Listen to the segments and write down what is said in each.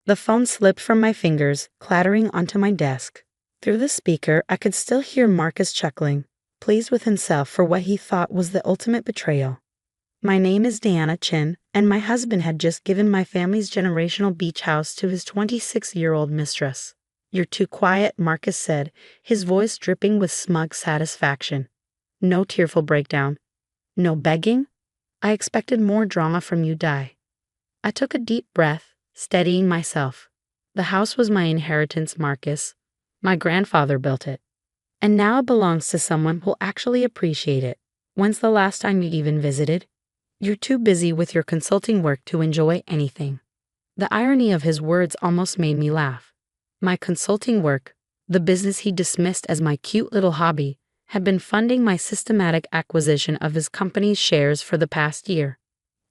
The phone slipped from my fingers, clattering onto my desk. Through the speaker, I could still hear Marcus chuckling, pleased with himself for what he thought was the ultimate betrayal. My name is Deanna Chin, and my husband had just given my family's generational beach house to his 26-year-old mistress. You're too quiet, Marcus said, his voice dripping with smug satisfaction. No tearful breakdown. No begging? I expected more drama from you, Di. I took a deep breath, steadying myself. The house was my inheritance, Marcus. My grandfather built it. And now it belongs to someone who'll actually appreciate it. When's the last time you even visited? You're too busy with your consulting work to enjoy anything. The irony of his words almost made me laugh. My consulting work, the business he dismissed as my cute little hobby, had been funding my systematic acquisition of his company's shares for the past year.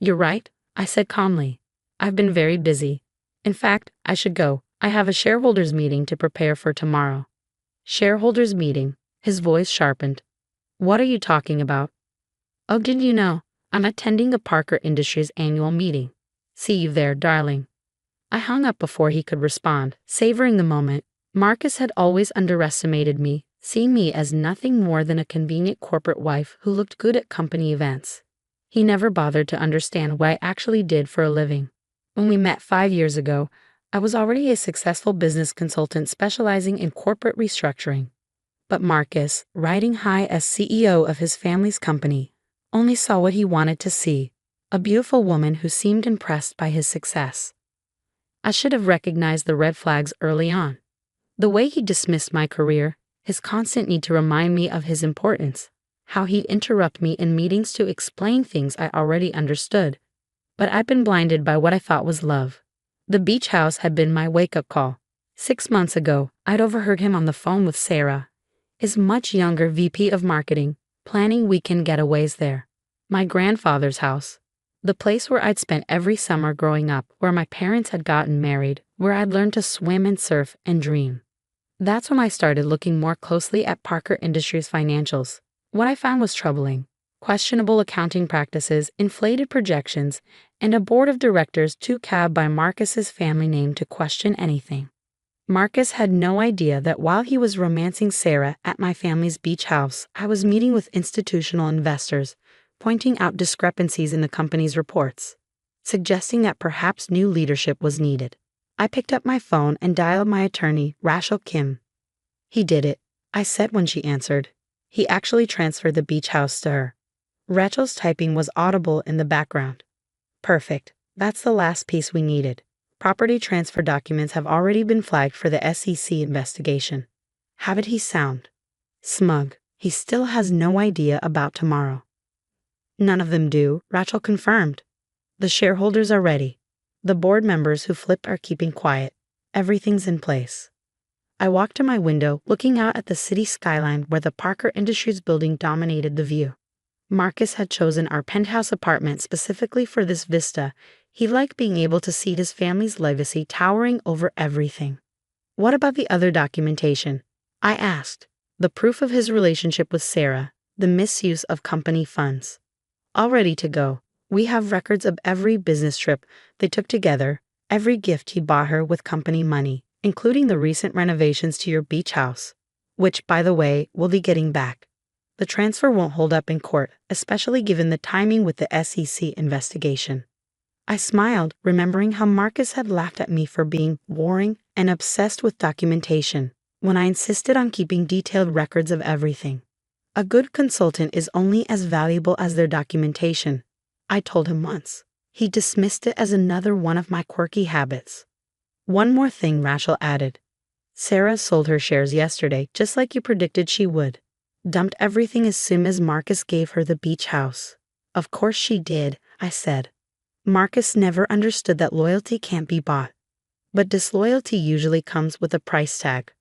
You're right, I said calmly. I've been very busy. In fact, I should go. I have a shareholders meeting to prepare for tomorrow. Shareholders meeting, his voice sharpened. What are you talking about? Oh, didn't you know? I'm attending a Parker Industries annual meeting. See you there, darling. I hung up before he could respond, savoring the moment. Marcus had always underestimated me, seeing me as nothing more than a convenient corporate wife who looked good at company events. He never bothered to understand what I actually did for a living. When we met 5 years ago, I was already a successful business consultant specializing in corporate restructuring. But Marcus, riding high as CEO of his family's company, only saw what he wanted to see, a beautiful woman who seemed impressed by his success. I should have recognized the red flags early on. The way he dismissed my career, his constant need to remind me of his importance, how he'd interrupt me in meetings to explain things I already understood. But I'd been blinded by what I thought was love. The beach house had been my wake-up call. 6 months ago, I'd overheard him on the phone with Sarah, his much younger VP of marketing, planning weekend getaways there. My grandfather's house. The place where I'd spent every summer growing up, where my parents had gotten married, where I'd learned to swim and surf and dream. That's when I started looking more closely at Parker Industries' financials. What I found was troubling. Questionable accounting practices, inflated projections, and a board of directors too cowed by Marcus's family name to question anything. Marcus had no idea that while he was romancing Sarah at my family's beach house, I was meeting with institutional investors, pointing out discrepancies in the company's reports, suggesting that perhaps new leadership was needed. I picked up my phone and dialed my attorney, Rachel Kim. He did it, I said when she answered. He actually transferred the beach house to her. Rachel's typing was audible in the background. Perfect. That's the last piece we needed. Property transfer documents have already been flagged for the SEC investigation. How did he sound? Smug. He still has no idea about tomorrow. None of them do, Rachel confirmed. The shareholders are ready. The board members who flipped are keeping quiet. Everything's in place. I walked to my window, looking out at the city skyline where the Parker Industries building dominated the view. Marcus had chosen our penthouse apartment specifically for this vista. He liked being able to see his family's legacy towering over everything. What about the other documentation? I asked. The proof of his relationship with Sarah, the misuse of company funds. All ready to go. We have records of every business trip they took together, every gift he bought her with company money, including the recent renovations to your beach house, which, by the way, we'll be getting back. The transfer won't hold up in court, especially given the timing with the SEC investigation. I smiled, remembering how Marcus had laughed at me for being boring and obsessed with documentation, when I insisted on keeping detailed records of everything. A good consultant is only as valuable as their documentation, I told him once. He dismissed it as another one of my quirky habits. One more thing, Rachel added. Sarah sold her shares yesterday, just like you predicted she would. Dumped everything as soon as Marcus gave her the beach house. Of course she did, I said. Marcus never understood that loyalty can't be bought. But disloyalty usually comes with a price tag.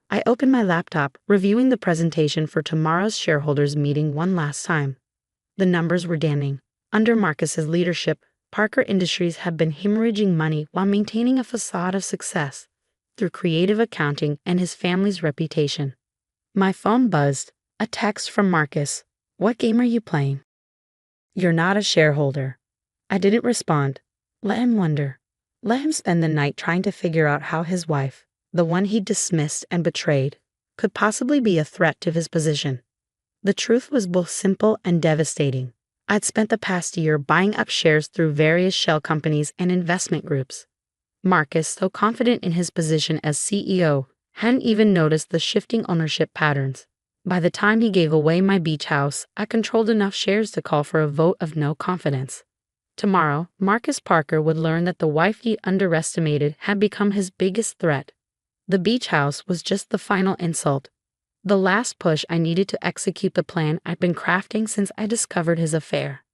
I opened my laptop, reviewing the presentation for tomorrow's shareholders meeting one last time. The numbers were damning. Under Marcus's leadership, Parker Industries had been hemorrhaging money while maintaining a facade of success through creative accounting and his family's reputation. My phone buzzed. A text from Marcus. What game are you playing? You're not a shareholder. I didn't respond. Let him wonder. Let him spend the night trying to figure out how his wife, the one he dismissed and betrayed, could possibly be a threat to his position. The truth was both simple and devastating. I'd spent the past year buying up shares through various shell companies and investment groups. Marcus, so confident in his position as CEO, hadn't even noticed the shifting ownership patterns. By the time he gave away my beach house, I controlled enough shares to call for a vote of no confidence. Tomorrow, Marcus Parker would learn that the wife he underestimated had become his biggest threat. The beach house was just the final insult, the last push I needed to execute the plan I'd been crafting since I discovered his affair.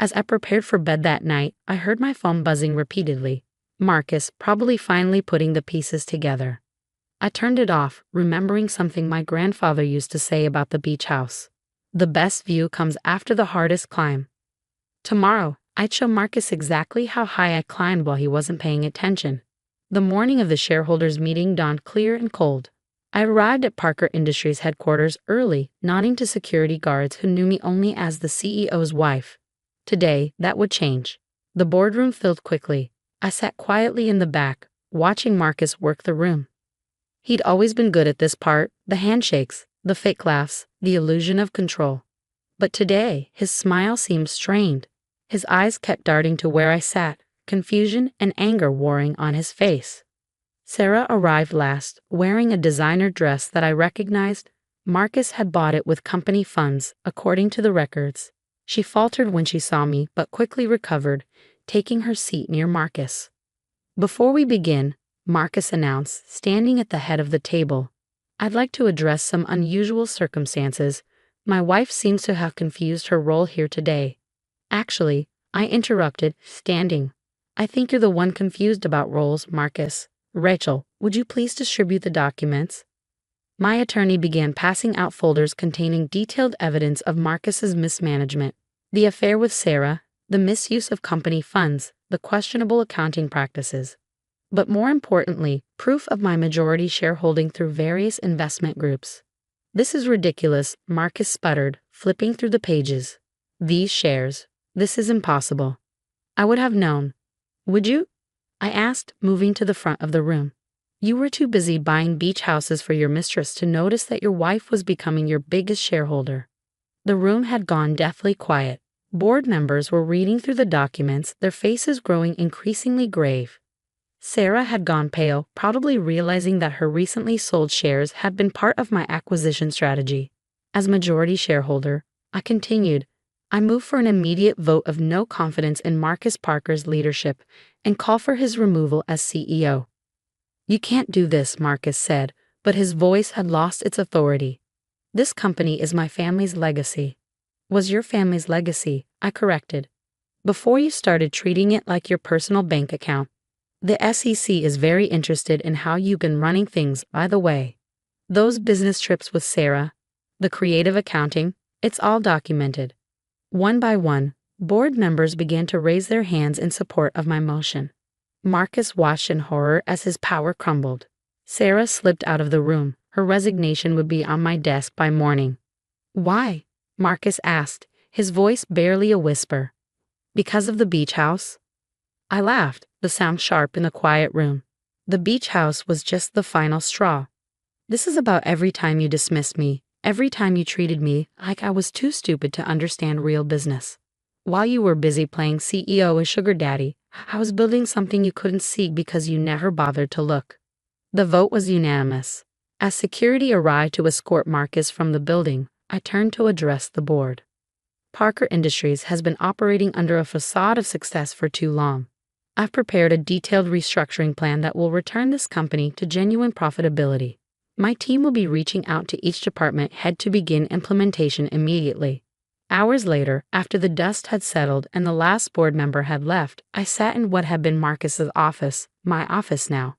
As I prepared for bed that night, I heard my phone buzzing repeatedly. Marcus probably finally putting the pieces together. I turned it off, remembering something my grandfather used to say about the beach house. The best view comes after the hardest climb. Tomorrow, I'd show Marcus exactly how high I climbed while he wasn't paying attention. The morning of the shareholders' meeting dawned clear and cold. I arrived at Parker Industries headquarters early, nodding to security guards who knew me only as the CEO's wife. Today, that would change. The boardroom filled quickly. I sat quietly in the back, watching Marcus work the room. He'd always been good at this part, the handshakes, the fake laughs, the illusion of control. But today, his smile seemed strained. His eyes kept darting to where I sat, confusion and anger warring on his face. Sarah arrived last, wearing a designer dress that I recognized. Marcus had bought it with company funds, according to the records. She faltered when she saw me, but quickly recovered, taking her seat near Marcus. "Before we begin," Marcus announced, standing at the head of the table, "I'd like to address some unusual circumstances. My wife seems to have confused her role here today." "Actually," I interrupted, standing. "I think you're the one confused about roles, Marcus. Rachel, would you please distribute the documents?" My attorney began passing out folders containing detailed evidence of Marcus's mismanagement, the affair with Sarah, the misuse of company funds, the questionable accounting practices. But more importantly, proof of my majority shareholding through various investment groups. "This is ridiculous," Marcus sputtered, flipping through the pages. "These shares. This is impossible." "I would have known." "Would you?" I asked, moving to the front of the room. "You were too busy buying beach houses for your mistress to notice that your wife was becoming your biggest shareholder." The room had gone deathly quiet. Board members were reading through the documents, their faces growing increasingly grave. Sarah had gone pale, probably realizing that her recently sold shares had been part of my acquisition strategy. As majority shareholder, I continued, "I move for an immediate vote of no confidence in Marcus Parker's leadership and call for his removal as CEO." "You can't do this," Marcus said, but his voice had lost its authority. "This company is my family's legacy." "Was your family's legacy," I corrected, "before you started treating it like your personal bank account. The SEC is very interested in how you've been running things, by the way. Those business trips with Sarah, the creative accounting, it's all documented." One by one, board members began to raise their hands in support of my motion. Marcus watched in horror as his power crumbled. Sarah slipped out of the room. Her resignation would be on my desk by morning. "Why?" Marcus asked, his voice barely a whisper. "Because of the beach house?" I laughed, the sound sharp in the quiet room. The beach house was just the final straw. "This is about every time you dismissed me, every time you treated me like I was too stupid to understand real business. While you were busy playing CEO and sugar daddy, I was building something you couldn't see because you never bothered to look." The vote was unanimous. As security arrived to escort Marcus from the building, I turned to address the board. Parker Industries has been operating under a facade of success for too long. I've prepared a detailed restructuring plan that will return this company to genuine profitability. My team will be reaching out to each department head to begin implementation immediately. Hours later, after the dust had settled and the last board member had left, I sat in what had been Marcus's office, my office now.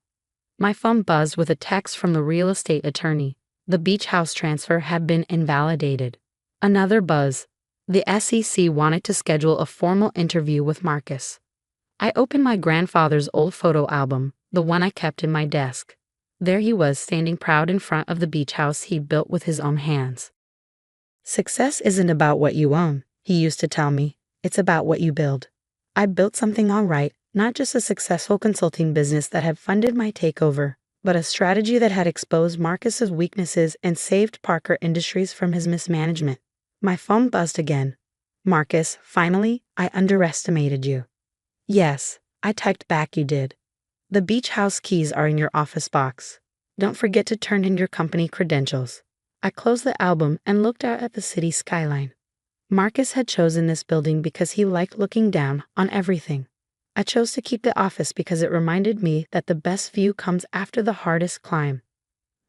My phone buzzed with a text from the real estate attorney. The beach house transfer had been invalidated. Another buzz. The SEC wanted to schedule a formal interview with Marcus. I opened my grandfather's old photo album, the one I kept in my desk. There he was, standing proud in front of the beach house he'd built with his own hands. "Success isn't about what you own," he used to tell me. "It's about what you build." I built something all right, Not just a successful consulting business that had funded my takeover, but a strategy that had exposed Marcus's weaknesses and saved Parker Industries from his mismanagement. My phone buzzed again. Marcus, finally, I underestimated you. Yes, I typed back you did. The beach house keys are in your office box. Don't forget to turn in your company credentials. I closed the album and looked out at the city skyline. Marcus had chosen this building because he liked looking down on everything. I chose to keep the office because it reminded me that the best view comes after the hardest climb.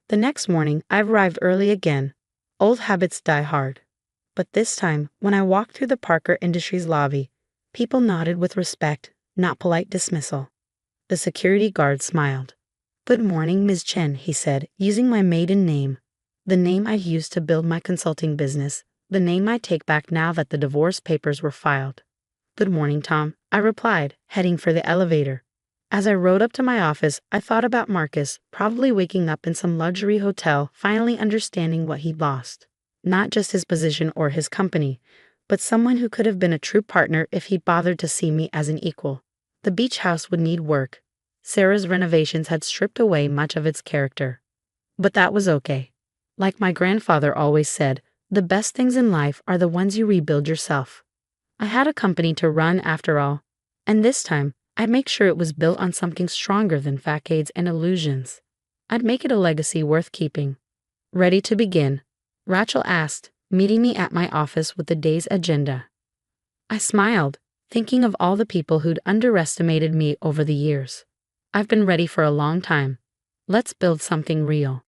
The next morning, I arrived early again. Old habits die hard. But this time, when I walked through the Parker Industries lobby, people nodded with respect, not polite dismissal. The security guard smiled. Good morning, Ms. Chen, he said, using my maiden name. The name I used to build my consulting business, the name I take back now that the divorce papers were filed. Good morning, Tom, I replied, heading for the elevator. As I rode up to my office, I thought about Marcus, probably waking up in some luxury hotel, finally understanding what he'd lost. Not just his position or his company, but someone who could have been a true partner if he'd bothered to see me as an equal. The beach house would need work. Sarah's renovations had stripped away much of its character. But that was okay. Like my grandfather always said, the best things in life are the ones you rebuild yourself. I had a company to run after all, and this time, I'd make sure it was built on something stronger than facades and illusions. I'd make it a legacy worth keeping. Ready to begin? Rachel asked, meeting me at my office with the day's agenda. I smiled, thinking of all the people who'd underestimated me over the years. I've been ready for a long time. Let's build something real.